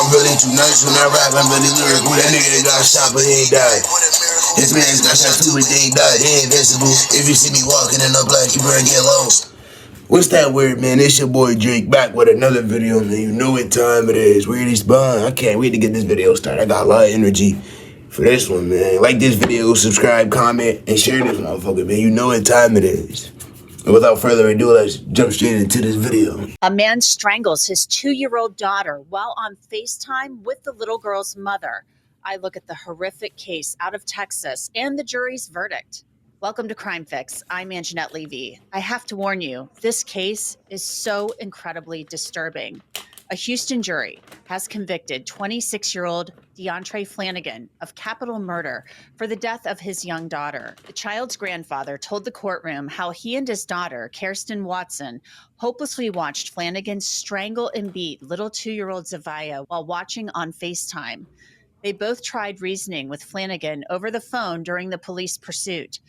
I'm really too nice when I rap, I'm really lyrical. That nigga got shot but he ain't died. His man's got shot too but they ain't died. They ain't invincible. If you see me walking in the black, you better get low. What's that word, man? It's your boy Drake back with another video, man. You know what time it is. Where these bond? I can't wait to get this video started. I got a lot of energy for this one, man. Like this video, subscribe, comment, and share this motherfucker, man. You know what time it is. And without further ado, let's jump straight into this video. A man strangles his 2-year-old daughter while on FaceTime with the little girl's mother. I look at the horrific case out of Texas and the jury's verdict. Welcome to Crime Fix. I'm Anjanette Levy. I have to warn you, this case is so incredibly disturbing. A Houston jury has convicted 26-year-old DeAndre Flanagan of capital murder for the death of his young daughter. The child's grandfather told the courtroom how he and his daughter, Kirsten Watson, hopelessly watched Flanagan strangle and beat little 2-year-old Zavia while watching on FaceTime. They both tried reasoning with Flanagan over the phone during the police pursuit.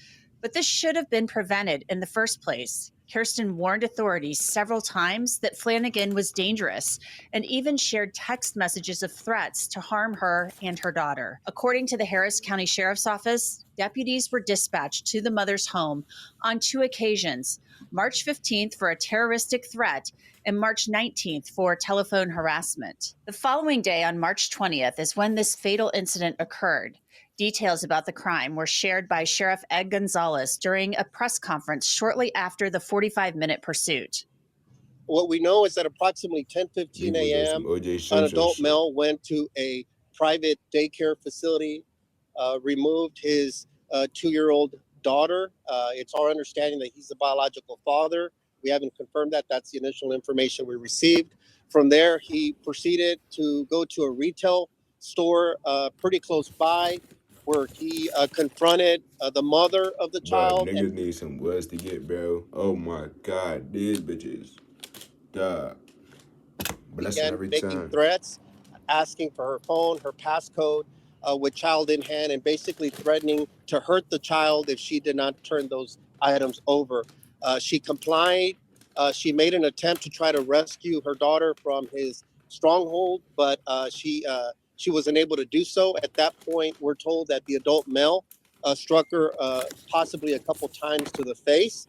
But this should have been prevented in the first place. Kirsten warned authorities several times that Flanagan was dangerous and even shared text messages of threats to harm her and her daughter. According to the Harris County Sheriff's Office, deputies were dispatched to the mother's home on 2 occasions, March 15th for a terroristic threat and March 19th for telephone harassment. The following day, on March 20th, is when this fatal incident occurred. Details about the crime were shared by Sheriff Ed Gonzalez during a press conference shortly after the 45-minute pursuit. What we know is that approximately 10:15 a.m., an adult male went to a private daycare facility, removed his 2-year-old daughter. It's our understanding that he's the biological father. We haven't confirmed that. That's the initial information we received. From there, he proceeded to go to a retail store pretty close by, where he confronted the mother of the child. Bro, niggas need some words to get, bro. Oh my God, these bitches. Duh. Began making threats, asking for her phone, her passcode, with child in hand, and basically threatening to hurt the child if she did not turn those items over. She complied. She made an attempt to try to rescue her daughter from his stronghold, but she was unable to do so. At that point, we're told that the adult male struck her possibly a couple times to the face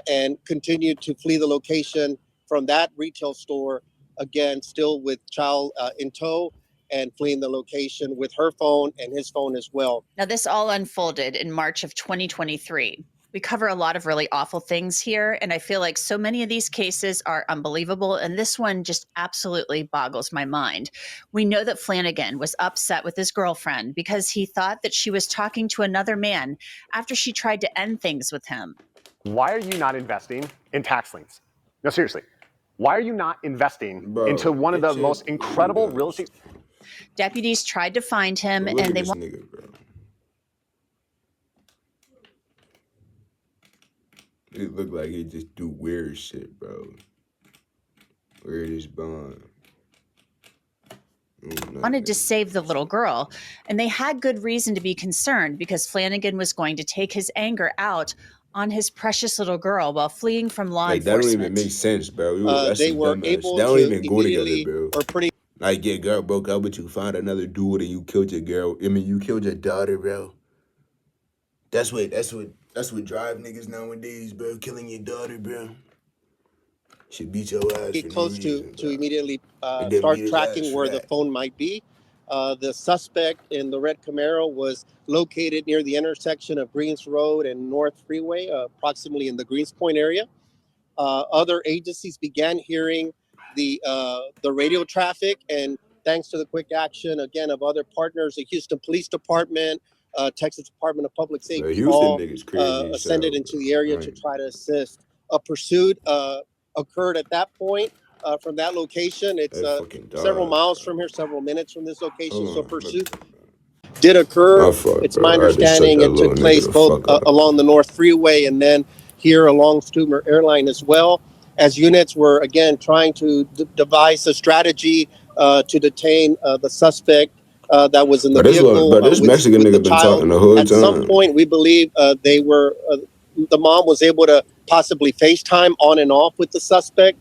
and continued to flee the location from that retail store, again, still with child in tow, and fleeing the location with her phone and his phone as well. Now, this all unfolded in March of 2023. We cover a lot of really awful things here, and I feel like so many of these cases are unbelievable, and this one just absolutely boggles my mind. We know that Flanagan was upset with his girlfriend because he thought that she was talking to another man after she tried to end things with him. Why are you not investing in tax liens? No, seriously. Why are you not investing into one of the most incredible real estate? Deputies tried to find him, and they nigga, bro. It look like he just do weird shit, bro. Weird as bond. wanted to save the little girl, and they had good reason to be concerned because Flanagan was going to take his anger out on his precious little girl while fleeing from law enforcement. That don't even make sense, bro. They were able that don't to even go together, bro. Or pretty. Like your girl broke up, but you found another dude and you killed your girl. I mean, you killed your daughter, bro. That's what drive niggas nowadays, bro. Killing your daughter, bro. Should beat your ass. Get close to immediately start tracking where the phone might be. The suspect in the red Camaro was located near the intersection of Greens Road and North Freeway, approximately in the Greens Point area. Other agencies began hearing the radio traffic, and thanks to the quick action again of other partners, the Houston Police Department, Texas Department of Public Safety, all ascended into the area to try to assist. A pursuit occurred at that point from that location. It's several miles from here, several minutes from this location. So pursuit did occur. It's my understanding it took place both along the North Freeway and then here along Stumer Airline as well, as units were again trying to devise a strategy to detain the suspect that was in the vehicle. But this Mexican nigga been talking the whole time. At some point, we believe they were. The mom was able to possibly FaceTime on and off with the suspect.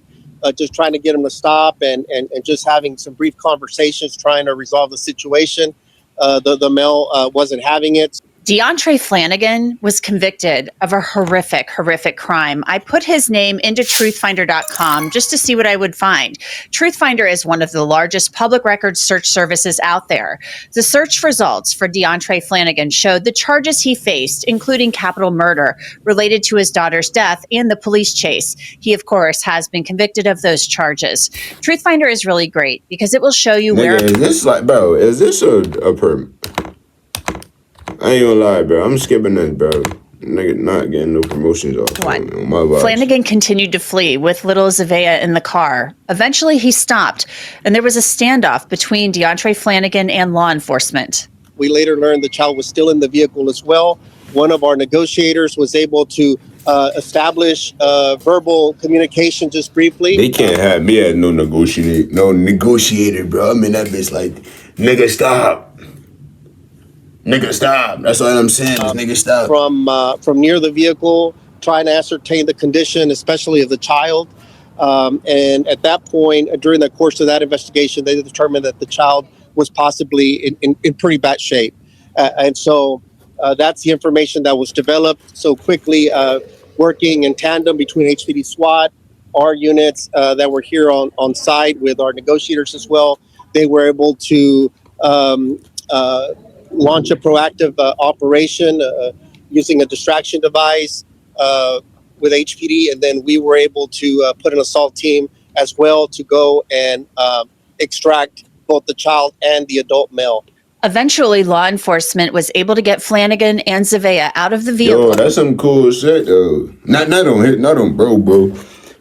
just trying to get him to stop and just having some brief conversations, trying to resolve the situation. The male wasn't having it. DeAndre Flanagan was convicted of a horrific crime. I put his name into truthfinder.com just to see what I would find. Truthfinder is one of the largest public records search services out there. The search results for DeAndre Flanagan showed the charges he faced, including capital murder related to his daughter's death and the police chase. He, of course, has been convicted of those charges. Truthfinder is really great because it will show you where... Is this like, bro, is this a perm? I ain't gonna lie, bro. I'm skipping this, bro. Nigga not getting no promotions off on my watch. Flanagan continued to flee with little Zavea in the car. Eventually, he stopped, and there was a standoff between DeAndre Flanagan and law enforcement. We later learned the child was still in the vehicle as well. One of our negotiators was able to establish verbal communication just briefly. They can't have me as no negotiator, bro. I mean, that bitch like, nigga, stop. Nigga, stop. That's all I'm saying is nigga, stop. From near the vehicle, trying to ascertain the condition, especially of the child. And at that point, during the course of that investigation, they determined that the child was possibly in pretty bad shape. And so that's the information that was developed so quickly, working in tandem between HPD SWAT, our units that were here on site with our negotiators as well. They were able to launch a proactive operation using a distraction device with HPD, and then we were able to put an assault team as well to go and extract both the child and the adult male. Eventually, law enforcement was able to get Flanagan and Zavea out of the vehicle. Yo, that's some cool shit, though. Not on bro,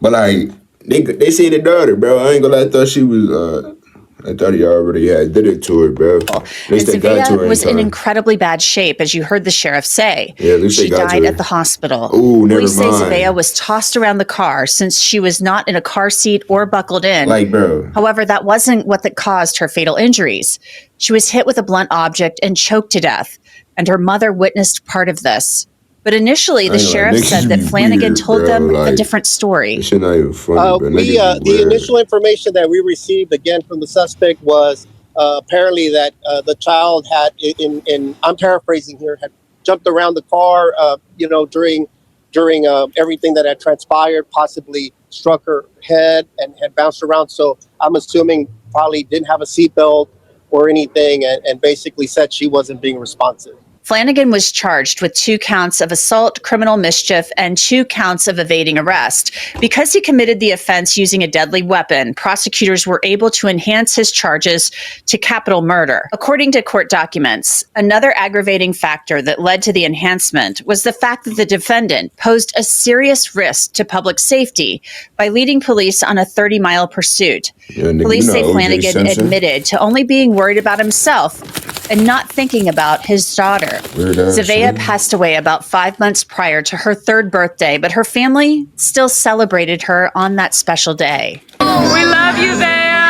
but like they say the daughter, bro. I ain't gonna lie, I thought he already did it to her, bro. And Zavea was in incredibly bad shape, as you heard the sheriff say. Yeah, at least she died at the hospital. Ooh, never Police say mind. Zavea was tossed around the car since she was not in a car seat or buckled in. Like, bro. However, that wasn't what caused her fatal injuries. She was hit with a blunt object and choked to death, and her mother witnessed part of this. But initially, the sheriff said that Flanagan told them a different story. This shit not even funny, the initial information that we received, again, from the suspect was apparently that the child had, I'm paraphrasing here, had jumped around the car, during everything that had transpired, possibly struck her head and had bounced around. So I'm assuming probably didn't have a seatbelt or anything, and basically said she wasn't being responsive. Flanagan was charged with 2 counts of assault, criminal mischief, and 2 counts of evading arrest. Because he committed the offense using a deadly weapon, prosecutors were able to enhance his charges to capital murder. According to court documents, another aggravating factor that led to the enhancement was the fact that the defendant posed a serious risk to public safety by leading police on a 30-mile pursuit. Police say Flanagan admitted to only being worried about himself and not thinking about his daughter. Zavea passed away about 5 months prior to her 3rd birthday, but her family still celebrated her on that special day. We love you, Zavea!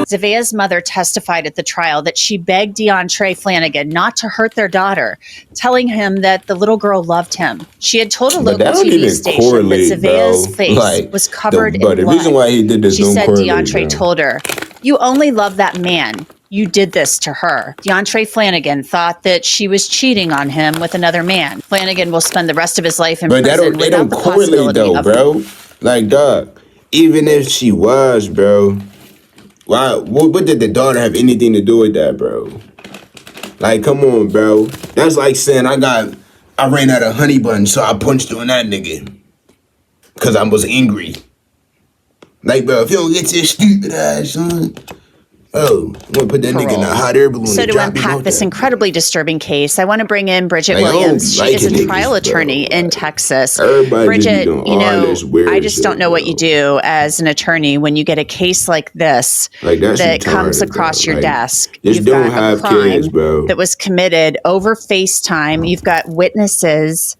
Zavea's mother testified at the trial that she begged DeAndre Flanagan not to hurt their daughter, telling him that the little girl loved him. She had told a local TV station that Zavea's face was covered in blood. The reason why he did this, she said DeAndre told her, "You only love that man. You did this to her." DeAndre Flanagan thought that she was cheating on him with another man. Flanagan will spend the rest of his life in prison without the possibility of... bro. Like, dog, even if she was, bro, what did the daughter have anything to do with that, bro? Like, come on, bro. That's like saying I ran out of honey bun, so I punched on that nigga. Because I was angry. Like, bro, if you don't get your stupid ass, son... Oh, I'm gonna put that nigga in a hot air balloon. So to unpack this incredibly disturbing case, I want to bring in Bridget Williams. She is a trial attorney in Texas. Bridget, I just don't know what you do as an attorney when you get a case like this that comes across your desk. You've got a crime that was committed over FaceTime. You've got witnesses,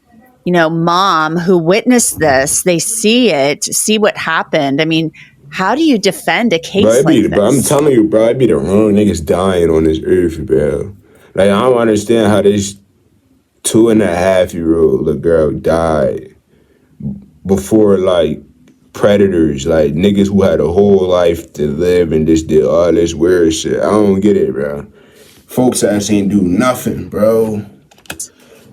mom who witnessed this. They see it, see what happened. I mean, how do you defend a case like this? Bro, I'm telling you, bro, I'd be the wrong niggas dying on this earth, bro. Like, I don't understand how this 2.5-year-old little girl died before like predators, like niggas who had a whole life to live and just did all this weird shit. I don't get it, bro. Folks ass ain't do nothing, bro.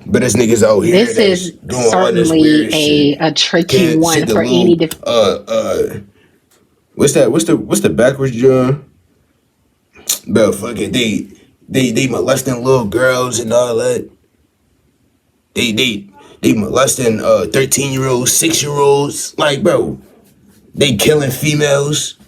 But this niggas out here This is doing all this certainly weird shit. a tricky Can't one sit the for any little, what's that? What's the backwards John? Bro, fucking they molesting little girls and all that. They molesting 13-year-olds, 6-year-olds. Like, bro, they killing females.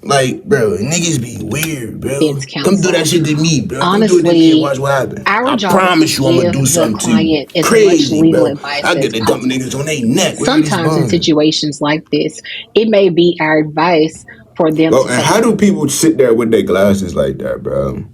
Like, bro, niggas be weird, bro. defense Come do counsel. that shit to me, bro. Come do it to me and Honestly, watch what happens. our I job is promise to you I'm gonna give do the something to you. client as much Crazy, legal bro. advice I as get the dumping possible. niggas on their neck. Where these Sometimes in bond? situations like this, it may be our advice for them Bro, to and take. how do people sit there with their glasses like that, bro?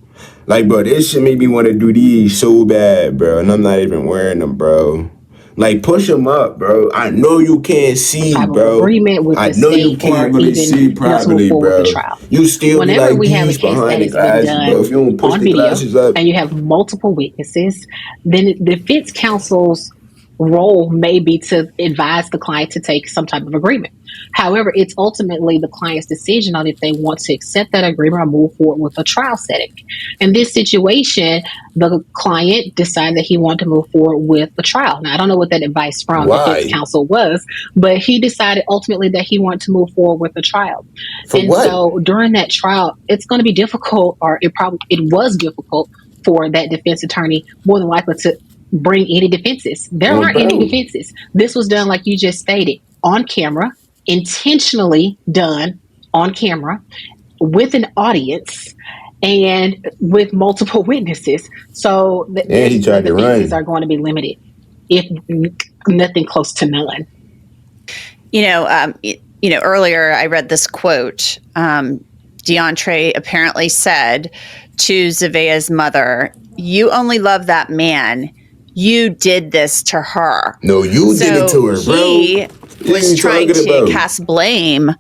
Like, bro, this shit made me want to do these so bad, bro, and I'm not even wearing them, bro. Like, push them up, bro. I know you can't see, Type of bro. agreement with I the know you state or can't really even see to move properly, forward with the bro. trial. You still be Whenever like we have a these case behind that the has been glasses, bro. done If you don't push on the video glasses up, and you have multiple witnesses, then the defense counsel's role may be to advise the client to take some type of agreement. However, it's ultimately the client's decision on if they want to accept that agreement or move forward with a trial setting. In this situation, the client decided that he wanted to move forward with a trial. Now, I don't know what that advice from defense why? counsel was, but he decided ultimately that he wanted to move forward with a trial. For And what? so during that trial, it's going to be difficult, or it was difficult for that defense attorney, more than likely, to bring any defenses. There Oh, aren't any bro. defenses. This was done, like you just stated, on camera, intentionally done on camera with an audience and with multiple witnesses. So And he the tried to defenses are run. going to be limited, if nothing close to none. Earlier I read this quote. DeAndre apparently said to Zavea's mother, "You only love that man. You did this to her." No, you did it to her, bro. He was trying to about? cast blame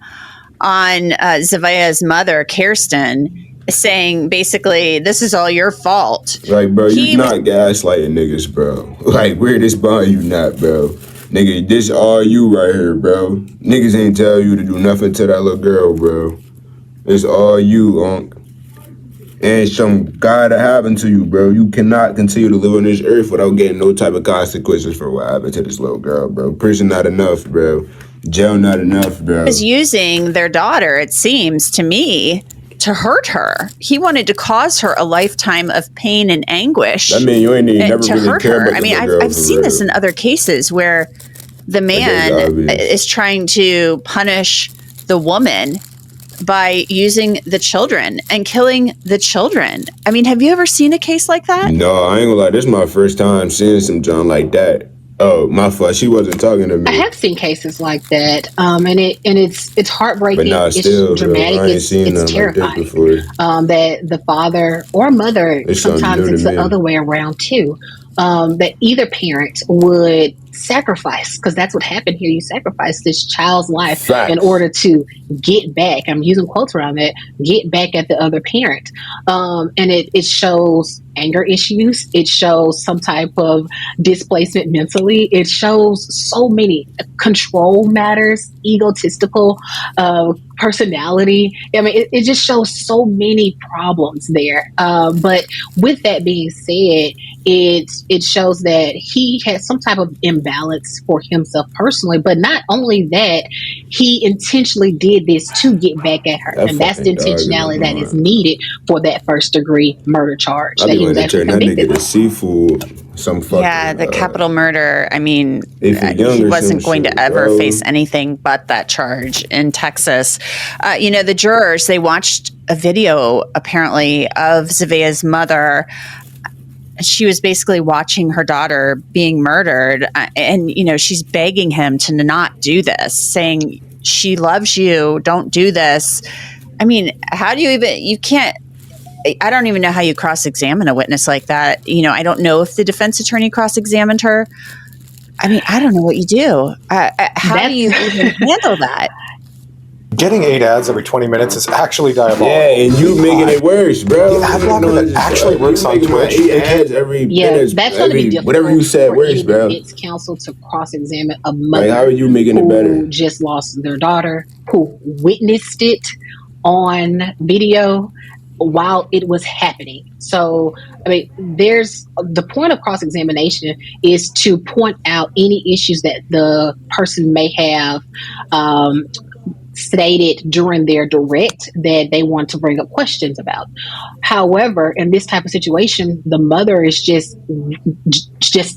on Zavea's mother, Kirsten, saying basically, "This is all your fault." Like, bro, you not gaslighting niggas, bro. Like, where this bond you not, bro? Nigga, this all you right here, bro. Niggas ain't tell you to do nothing to that little girl, bro. It's all you, Unc. And some God that happened to you, bro. You cannot continue to live on this earth without getting no type of consequences for what happened to this little girl, bro. Prison not enough, bro. Jail not enough, bro. He was using their daughter, it seems to me, to hurt her. He wanted to cause her a lifetime of pain and anguish. I mean, you ain't even never to really hurt care her. about I mean, I've seen this in other cases where the man is trying to punish the woman by using the children and killing the children. I mean, have you ever seen a case like that? No, I ain't gonna lie. This is my first time seeing some John like that. Oh, my fault. She wasn't talking to me. I have seen cases like that, and it's heartbreaking. But nah, still, it's dramatic. I ain't seen It's terrifying. Like before. That the father or mother, sometimes it's the other way around too. That either parent would sacrifice, because that's what happened here. You sacrifice this child's life in order to get back. I'm using quotes around that. Get back at the other parent, and it shows anger issues. It shows some type of displacement mentally. It shows so many control matters, egotistical personality. I mean, it just shows so many problems there. But with that being said, it shows that he has some type of imbalance for himself personally. But not only that, he intentionally did this to get back at her, and that's the intentionality that is needed for that first degree murder charge that he was actually convicted of. Seafood. The capital murder. I mean, he wasn't going to ever face anything but that charge in Texas. The jurors, they watched a video apparently of Zavea's mother. She was basically watching her daughter being murdered, and she's begging him to not do this, saying, "She loves you, don't do this." I mean, how do you can't. I don't even know how you cross-examine a witness like that. I don't know if the defense attorney cross-examined her. I mean, I don't know what you do. How do you even handle that? Getting 8 ads every 20 minutes is actually diabolical. Yeah, and you making it worse, bro. The ad blocker that actually works on Twitch. 8 ads every minute, that's going to be difficult whatever you said for worse, any bro. defense counsel to cross-examine a mother how are you making it better? who just lost their daughter, who witnessed it on video while it was happening. So, I mean, there's the point of cross-examination is to point out any issues that the person may have stated during their direct that they want to bring up questions about. However, in this type of situation, the mother is just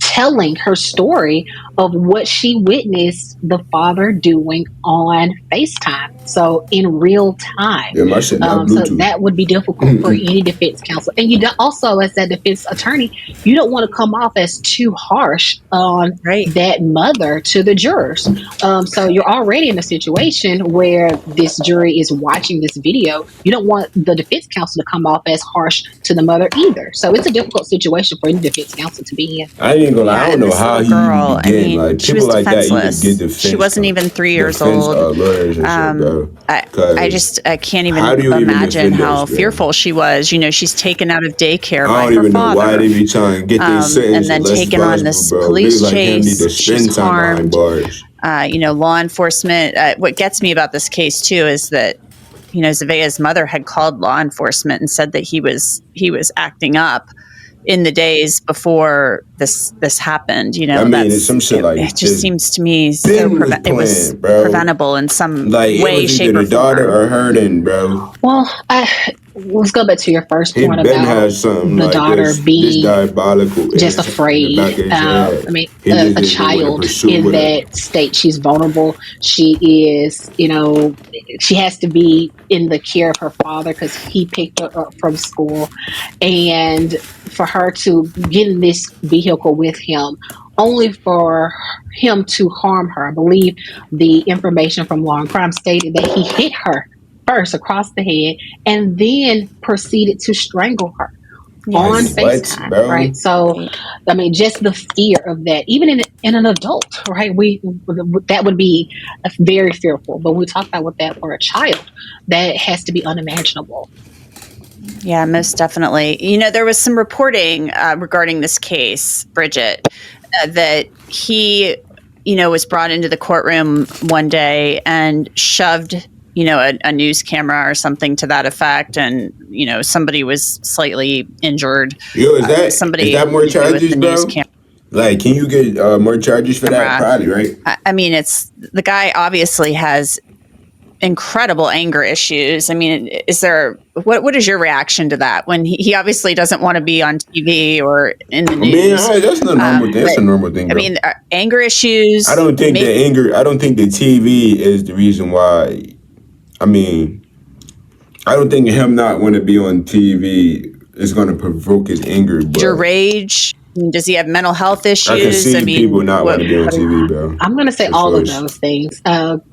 telling her story of what she witnessed the father doing on FaceTime. So in real time. Yeah, my shit not Bluetooth. So that would be difficult for any defense counsel. And you also, as a defense attorney, you don't want to come off as too harsh on that mother to the jurors. So you're already in a situation where this jury is watching this video. You don't want the defense counsel to come off as harsh to the mother either. So it's a difficult situation for any defense counsel to be in. I ain't gonna lie, I don't know how he even begin. I mean, like she people was like that even defenseless. get defense. She wasn't even 3 years old. Lawyers and shit, bro. I can't even imagine how fearful she was. You know, she's taken out of daycare by her father. I don't even know why they be trying to get their sentence and then taken on this police chase. She's harmed. You know, law enforcement. What gets me about this case too is that, you know, Zavea's mother had called law enforcement and said that he was acting up in the days before this happened. You know, it's some shit like it just seems to me so it was preventable in some way, shape, or form. Daughter or her, then, bro. Well, let's go back to your first point about the daughter being diabolical, just afraid. I mean, a child in that state, she's vulnerable. She is, you know, she has to be in the care of her father because he picked her up from school, and for her to get in this vehicle with him, only for him to harm her. I believe the information from Law and Crime stated that he hit her first across the head and then proceeded to strangle her on FaceTime, right? So, I mean, just the fear of that, even in an adult, right? That would be very fearful. But we talk about with that for a child, that has to be unimaginable. Yeah, most definitely. You know, there was some reporting regarding this case, Bridget, that he, you know, was brought into the courtroom one day and shoved, you know, a news camera or something to that effect, and you know, somebody was slightly injured. Yo, is that more charges, bro? Like, can you get more charges for that? Probably, right? I mean, it's the guy obviously has incredible anger issues. I mean, is there what is your reaction to that when he obviously doesn't want to be on TV or in the news? I mean, that's the normal thing. That's a normal thing. Bro. I mean, anger issues. I don't think I don't think the TV is the reason why. I mean, I don't think him not want to be on TV is going to provoke his anger. But your rage. Does he have mental health issues? I can see people not want to be on TV, bro. I'm going to say all of those things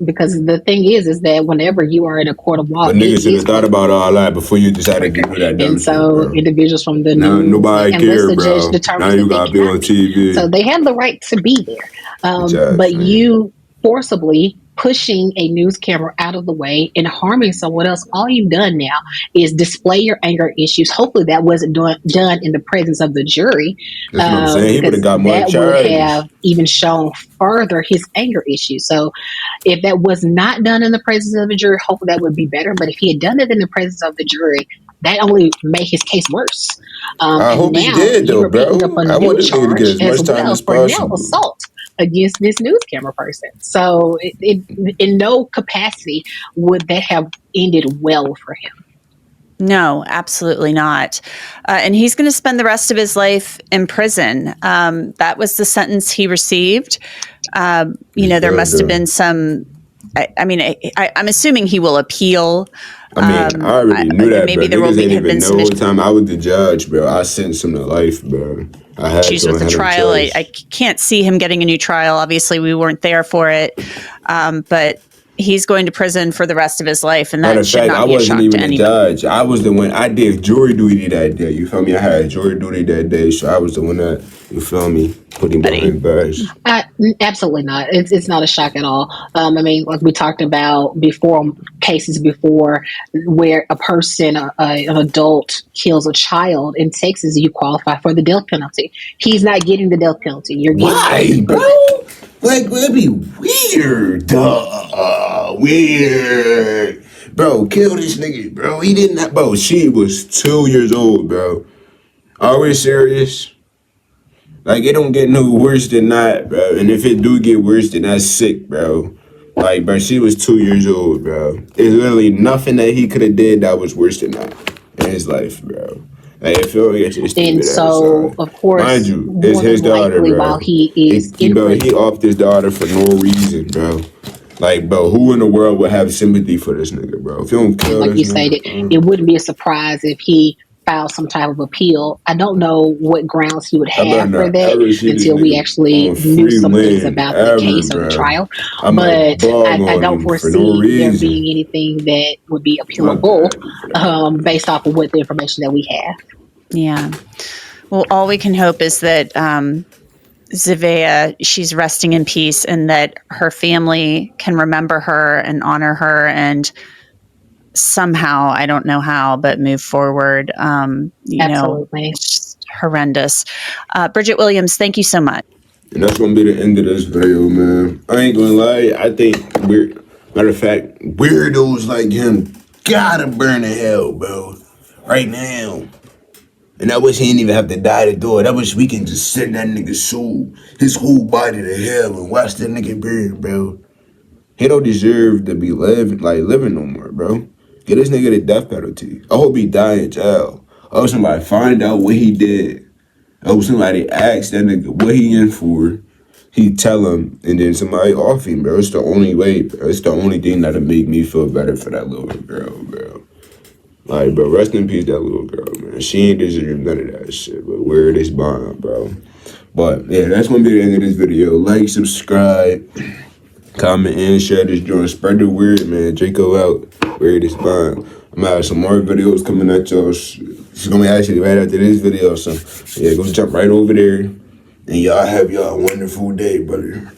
because the thing is that whenever you are in a court of law, but niggas should have thought about all that before you decided to do that dumb and so shit, individuals from the news, nobody care, the bro. judge determines now you got to be on TV. So they have the right to be there. But you forcibly pushing a news camera out of the way and harming someone else, all you've done now is display your anger issues. Hopefully that wasn't done in the presence of the jury. That's what I'm saying. He would have got more charges. That would have even shown further his anger issues. So if that was not done in the presence of the jury, hopefully that would be better. But if he had done it in the presence of the jury, that only made his case worse. I hope he did, though, bro. I want this nigga to get as much time as possible. Assault against this news camera person. So in no capacity would that have ended well for him. No, absolutely not. And he's going to spend the rest of his life in prison. That was the sentence he received. You know, there must have been some, I'm assuming he will appeal. I mean, I already knew that, maybe bro. Niggas didn't even know the time I was the judge, bro. I sentenced him to life, bro. I had to with the trial. I can't see him getting a new trial. Obviously, we weren't there for it. But he's going to prison for the rest of his life, and Matter that of should fact, not I be a wasn't shock even to the anybody. judge. I was the one. I did jury duty that day. You feel me? I had jury duty that day, so I was the one that, you feel me, put him behind bars. Absolutely not. It's not a shock at all. I mean, like we talked about before, cases before where a person, an adult, kills a child in Texas, you qualify for the death penalty. He's not getting the death penalty. You're getting life Why, in bro? prison. Like, that'd be weird. Weird. Bro, kill this nigga, bro. He didn't have, bro, she was 2 years old, bro. Are we serious? Like, it don't get no worse than that, bro. And if it do get worse, then that's sick, bro. Like, bro, she was 2 years old, bro. There's literally nothing that he could have did that was worse than that in his life, bro. Like, if you don't get your stupid And ass so, on. of course, Mind you, it's more than his daughter, likely, while bro. he is in Bro, he prison, offed his daughter for no reason, bro. Like, bro, who in the world would have sympathy for this nigga, bro? If you don't and kill like this you stated, nigga, it wouldn't be a surprise if he filed some type of appeal. I don't know what grounds he would I better have for not that ever see this until we nigga actually on knew free some things land about the ever, case or the bro. trial. I might But bog I on don't him for no foresee there being reason. anything that would be My appealable bad. For that. based off of what the information that we have. Yeah. Well, all we can hope is that Zavea, she's resting in peace, and that her family can remember her and honor her, and somehow, I don't know how, but move forward. Absolutely. It's just horrendous. Bridget Williams, thank you so much. And that's gonna be the end of this video, man. I ain't gonna lie. I think matter of fact, weirdos like him gotta burn in hell, bro. Right now. And I wish he didn't even have to die to do it. I wish we can just send that nigga's soul, his whole body to hell and watch that nigga burn, bro. He don't deserve to be living no more, bro. Get this nigga the death penalty. I hope he die in jail. I hope somebody find out what he did. I hope somebody ask that nigga what he in for. He tell him, and then somebody off him, bro. It's the only way, bro. It's the only thing that'll make me feel better for that little girl, bro. Like, bro, rest in peace, that little girl, man. She ain't deserve none of that shit, but where it is bond, bro. But, yeah, that's gonna be the end of this video. Like, subscribe, comment, and share this joint. Spread the word, man. Draco out. Where it is bond. I'm gonna have some more videos coming at y'all. It's gonna be actually right after this video, so, yeah, go jump right over there. And y'all have y'all a wonderful day, brother.